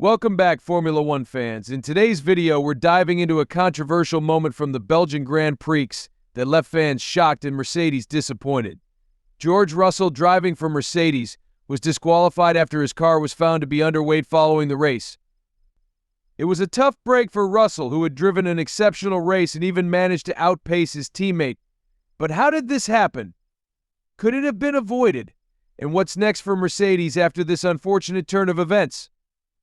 Welcome back, Formula One fans. In today's video, we're diving into a controversial moment from the Belgian Grand Prix that left fans shocked and Mercedes disappointed. George Russell, driving for Mercedes, was disqualified after his car was found to be underweight following the race. It was a tough break for Russell, who had driven an exceptional race and even managed to outpace his teammate. But how did this happen? Could it have been avoided? And what's next for Mercedes after this unfortunate turn of events?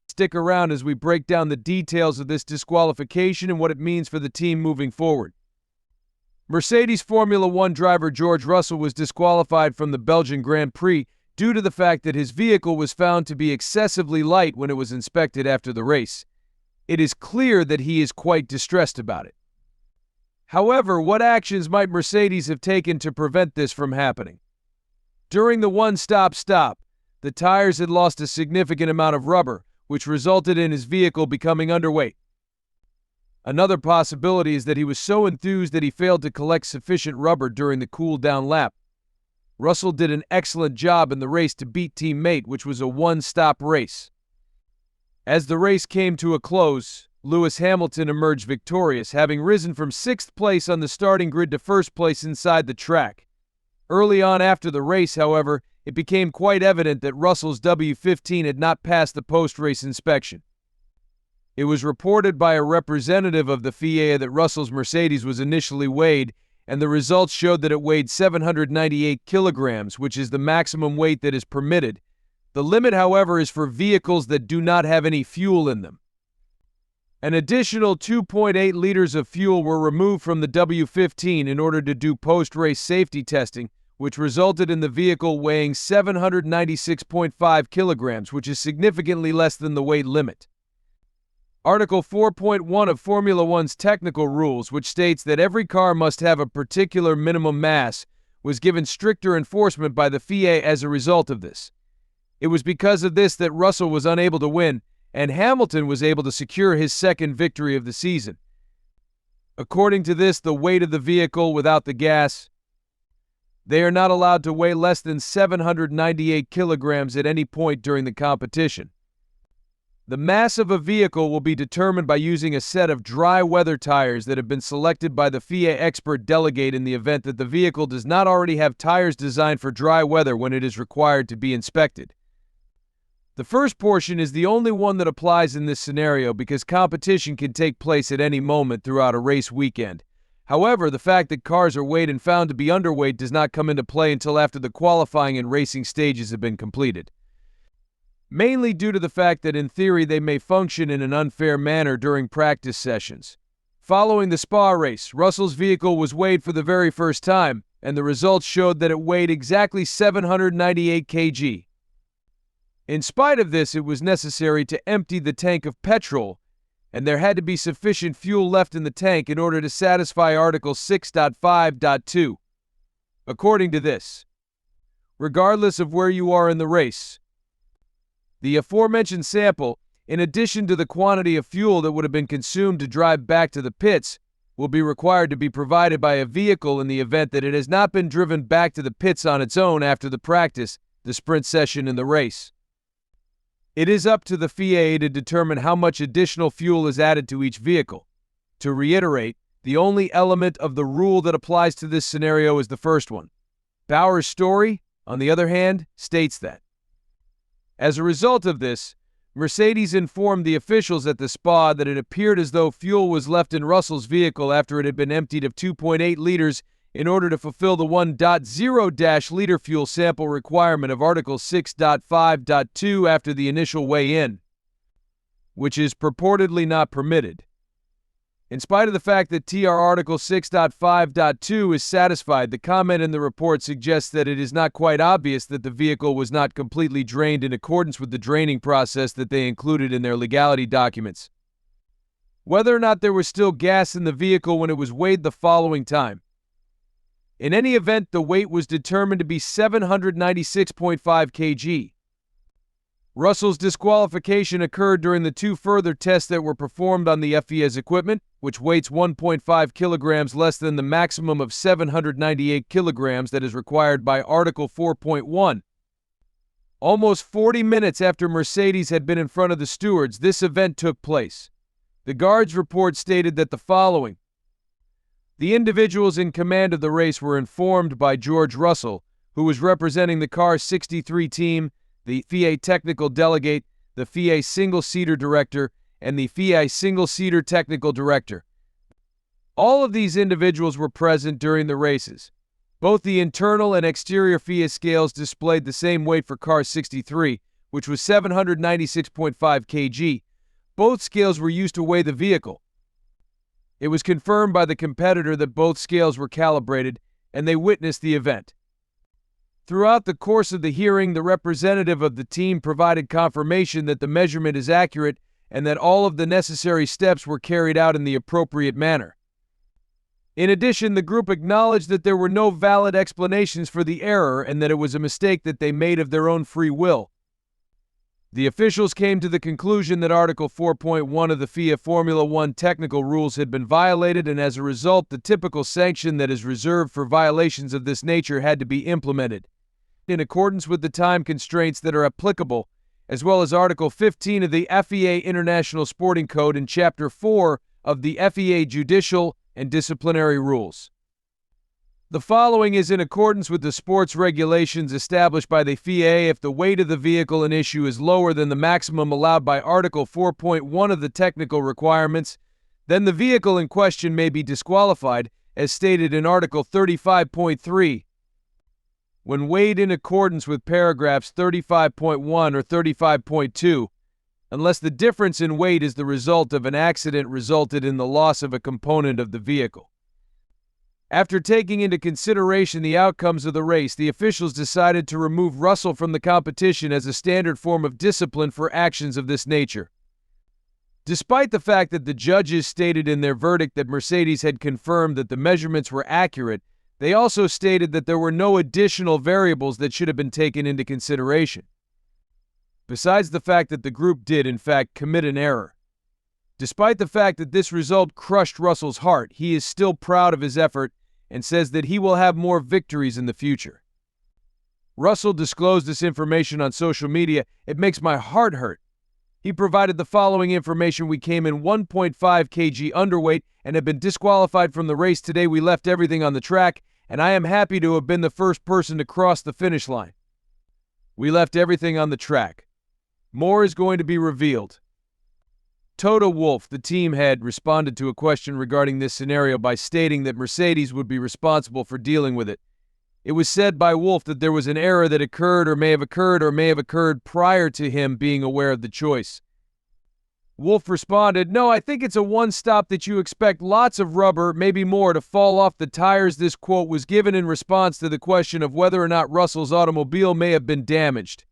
Stick around as we break down the details of this disqualification and what it means for the team moving forward. Mercedes Formula One driver George Russell was disqualified from the Belgian Grand Prix due to the fact that his vehicle was found to be excessively light when it was inspected after the race. It is clear that he is quite distressed about it. However, what actions might Mercedes have taken to prevent this from happening? During the one-stop stop, the tires had lost a significant amount of rubber, which resulted in his vehicle becoming underweight. Another possibility is that he was so enthused that he failed to collect sufficient rubber during the cool-down lap. Russell did an excellent job in the race to beat teammate, which was a one-stop race. As the race came to a close, Lewis Hamilton emerged victorious, having risen from 6th place on the starting grid to 1st place inside the track. Early on after the race, however, it became quite evident that Russell's W15 had not passed the post-race inspection. It was reported by a representative of the FIA that Russell's Mercedes was initially weighed, and the results showed that it weighed 798 kilograms, which is the maximum weight that is permitted. The limit, however, is for vehicles that do not have any fuel in them. An additional 2.8 liters of fuel were removed from the W15 in order to do post-race safety testing, which resulted in the vehicle weighing 796.5 kilograms, which is significantly less than the weight limit. Article 4.1 of Formula One's technical rules, which states that every car must have a particular minimum mass, was given stricter enforcement by the FIA as a result of this. It was because of this that Russell was unable to win, and Hamilton was able to secure his second victory of the season. According to this, the weight of the vehicle without the gas, they are not allowed to weigh less than 798 kilograms at any point during the competition. The mass of a vehicle will be determined by using a set of dry weather tires that have been selected by the FIA expert delegate in the event that the vehicle does not already have tires designed for dry weather when it is required to be inspected. The first portion is the only one that applies in this scenario because competition can take place at any moment throughout a race weekend. However, the fact that cars are weighed and found to be underweight does not come into play until after the qualifying and racing stages have been completed. Mainly due to the fact that in theory they may function in an unfair manner during practice sessions. Following the Spa race, Russell's vehicle was weighed for the very first time, and the results showed that it weighed exactly 798 kg. In spite of this, it was necessary to empty the tank of petrol, and there had to be sufficient fuel left in the tank in order to satisfy Article 6.5.2. According to this, regardless of where you are in the race, the aforementioned sample, in addition to the quantity of fuel that would have been consumed to drive back to the pits, will be required to be provided by a vehicle in the event that it has not been driven back to the pits on its own after the practice, the sprint session, and the race. It is up to the FIA to determine how much additional fuel is added to each vehicle. To reiterate, the only element of the rule that applies to this scenario is the first one. Bauer's story, on the other hand, states that. As a result of this, Mercedes informed the officials at the Spa that it appeared as though fuel was left in Russell's vehicle after it had been emptied of 2.8 liters in order to fulfill the 1.0-liter fuel sample requirement of Article 6.5.2 after the initial weigh-in, which is purportedly not permitted. In spite of the fact that TR Article 6.5.2 is satisfied, the comment in the report suggests that it is not quite obvious that the vehicle was not completely drained in accordance with the draining process that they included in their legality documents. Whether or not there was still gas in the vehicle when it was weighed the following time. In any event, the weight was determined to be 796.5 kg. Russell's disqualification occurred during the two further tests that were performed on the FIA's equipment, which weighs 1.5 kilograms less than the maximum of 798 kilograms that is required by Article 4.1. Almost 40 minutes after Mercedes had been in front of the stewards, this event took place. The guards' report stated that the following: the individuals in command of the race were informed by George Russell, who was representing the Car 63 team, the FIA technical delegate, the FIA single-seater director, and the FIA single-seater technical director. All of these individuals were present during the races. Both the internal and exterior FIA scales displayed the same weight for Car 63, which was 796.5 kg. Both scales were used to weigh the vehicle. It was confirmed by the competitor that both scales were calibrated, and they witnessed the event. Throughout the course of the hearing, the representative of the team provided confirmation that the measurement is accurate and that all of the necessary steps were carried out in the appropriate manner. In addition, the group acknowledged that there were no valid explanations for the error and that it was a mistake that they made of their own free will. The officials came to the conclusion that Article 4.1 of the FIA Formula One technical rules had been violated, and as a result, the typical sanction that is reserved for violations of this nature had to be implemented, in accordance with the time constraints that are applicable, as well as Article 15 of the FIA International Sporting Code and Chapter 4 of the FIA Judicial and Disciplinary Rules. The following is in accordance with the sports regulations established by the FIA. If the weight of the vehicle in issue is lower than the maximum allowed by Article 4.1 of the technical requirements, then the vehicle in question may be disqualified, as stated in Article 35.3. When weighed in accordance with paragraphs 35.1 or 35.2, unless the difference in weight is the result of an accident resulted in the loss of a component of the vehicle. After taking into consideration the outcomes of the race, the officials decided to remove Russell from the competition as a standard form of discipline for actions of this nature. Despite the fact that the judges stated in their verdict that Mercedes had confirmed that the measurements were accurate, they also stated that there were no additional variables that should have been taken into consideration. Besides the fact that the group did, in fact, commit an error. Despite the fact that this result crushed Russell's heart, he is still proud of his effort and says that he will have more victories in the future. Russell disclosed this information on social media. It makes my heart hurt. He provided the following information: we came in 1.5 kg underweight and have been disqualified from the race today. We left everything on the track, and I am happy to have been the first person to cross the finish line. We left everything on the track. More is going to be revealed. Toto Wolff, the team head, responded to a question regarding this scenario by stating that Mercedes would be responsible for dealing with it. It was said by Wolff that there was an error that occurred or may have occurred prior to him being aware of the choice. Wolff responded, "No, I think it's a one-stop that you expect lots of rubber, maybe more, to fall off the tires." This quote was given in response to the question of whether or not Russell's automobile may have been damaged.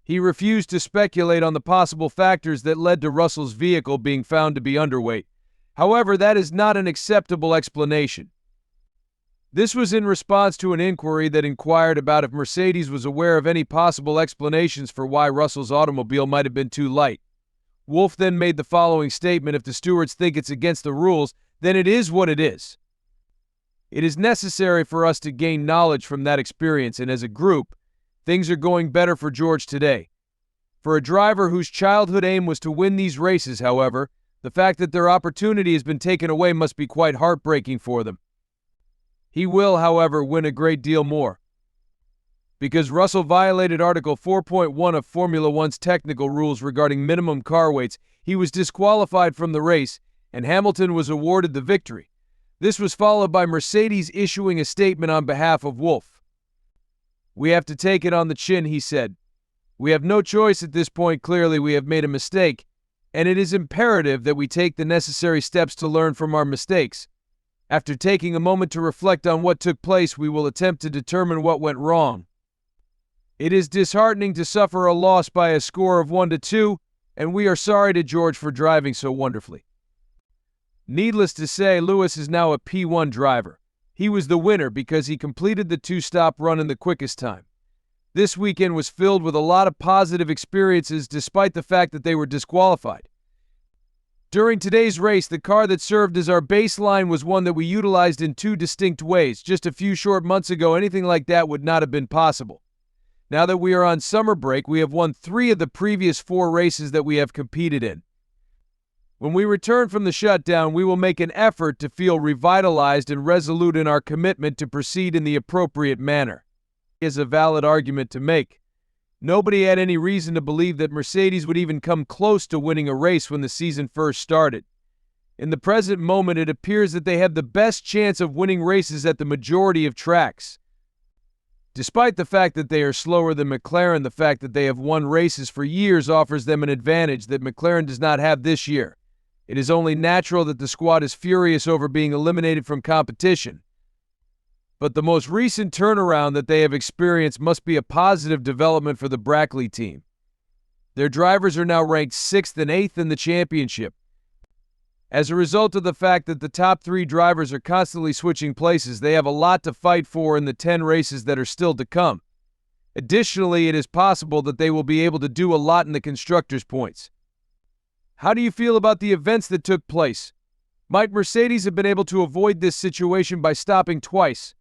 He refused to speculate on the possible factors that led to Russell's vehicle being found to be underweight. However, that is not an acceptable explanation. This was in response to an inquiry that inquired about if Mercedes was aware of any possible explanations for why Russell's automobile might have been too light. Wolff then made the following statement: if the stewards think it's against the rules, then it is what it is. It is necessary for us to gain knowledge from that experience, and as a group, things are going better for George today. For a driver whose childhood aim was to win these races, however, the fact that their opportunity has been taken away must be quite heartbreaking for them. He will, however, win a great deal more. Because Russell violated Article 4.1 of Formula One's technical rules regarding minimum car weights, he was disqualified from the race, and Hamilton was awarded the victory. This was followed by Mercedes issuing a statement on behalf of Wolff. "We have to take it on the chin," he said. "We have no choice at this point. Clearly, we have made a mistake, and it is imperative that we take the necessary steps to learn from our mistakes. After taking a moment to reflect on what took place, we will attempt to determine what went wrong. It is disheartening to suffer a loss by a score of 1-2, and we are sorry to George for driving so wonderfully." Needless to say, Lewis is now a P1 driver. He was the winner because he completed the two-stop run in the quickest time. This weekend was filled with a lot of positive experiences despite the fact that they were disqualified. During today's race, the car that served as our baseline was one that we utilized in two distinct ways. Just a few short months ago, anything like that would not have been possible. Now that we are on summer break, we have won 3 of the previous 4 races that we have competed in. When we return from the shutdown, we will make an effort to feel revitalized and resolute in our commitment to proceed in the appropriate manner. It is a valid argument to make. Nobody had any reason to believe that Mercedes would even come close to winning a race when the season first started. In the present moment, it appears that they have the best chance of winning races at the majority of tracks. Despite the fact that they are slower than McLaren, the fact that they have won races for years offers them an advantage that McLaren does not have this year. It is only natural that the squad is furious over being eliminated from competition. But the most recent turnaround that they have experienced must be a positive development for the Brackley team. Their drivers are now ranked 6th and 8th in the championship. As a result of the fact that the top 3 drivers are constantly switching places, they have a lot to fight for in the 10 races that are still to come. Additionally, it is possible that they will be able to do a lot in the constructors' points. How do you feel about the events that took place? Might Mercedes have been able to avoid this situation by stopping twice?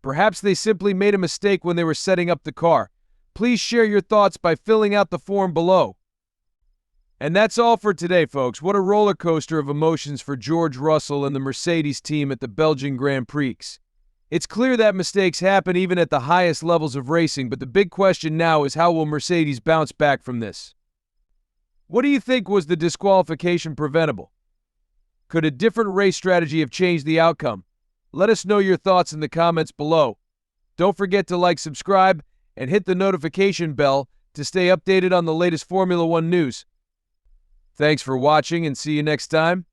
Perhaps they simply made a mistake when they were setting up the car. Please share your thoughts by filling out the form below. And that's all for today, folks. What a roller coaster of emotions for George Russell and the Mercedes team at the Belgian Grand Prix. It's clear that mistakes happen even at the highest levels of racing, but the big question now is how will Mercedes bounce back from this? What do you think was the disqualification preventable? Could a different race strategy have changed the outcome? Let us know your thoughts in the comments below. Don't forget to like, subscribe, and hit the notification bell to stay updated on the latest Formula One news. Thanks for watching and see you next time.